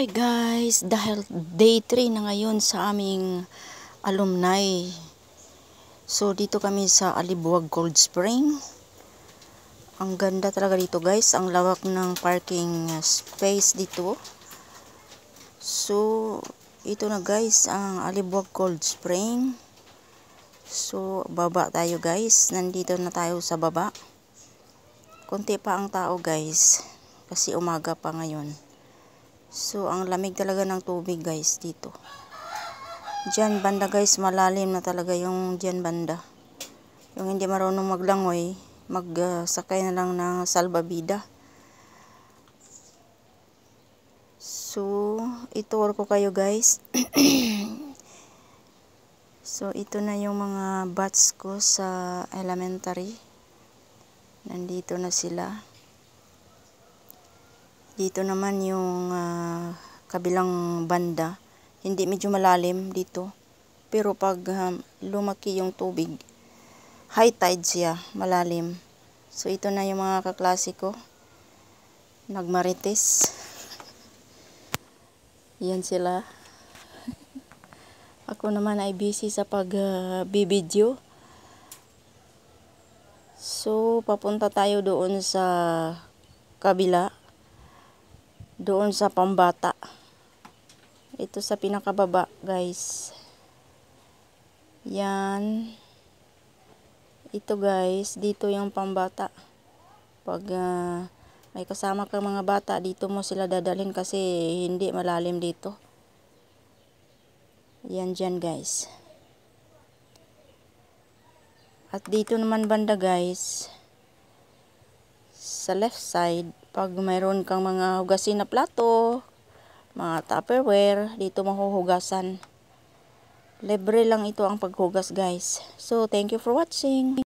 Hi guys, dahil day 3 na ngayon sa aming alumni. So dito kami sa Alibuag Cold Spring. Ang ganda talaga dito guys, ang lawak ng parking space dito. So ito na guys ang Alibuag Cold Spring. So baba tayo guys, nandito na tayo sa baba. Konti pa ang tao guys, kasi umaga pa ngayon. So, ang lamig talaga ng tubig guys dito. Diyan banda guys, malalim na talaga yung diyan banda. Yung hindi marunong maglangoy, magsakay na lang ng salbabida. So, itour ko kayo guys. So, ito na yung mga batch ko sa elementary. Nandito na sila. Dito naman yung kabilang banda. Hindi medyo malalim dito. Pero pag lumaki yung tubig, high tide siya, malalim. So ito na yung mga kaklase ko. Nagmarites. Yan sila. Ako naman ay busy sa pag-bibidyo. So papunta tayo doon sa kabila. Doon sa pambata. Ito sa pinakababa guys. Yan. Ito guys, dito yung pambata. Pag may kasama kang mga bata, dito mo sila dadalhin kasi hindi malalim dito. Yan dyan guys. At dito naman banda guys, sa left side, pag mayroon kang mga hugasin na plato, mga tupperware, dito mahuhugasan. Libre lang ito ang paghugas guys. So, thank you for watching.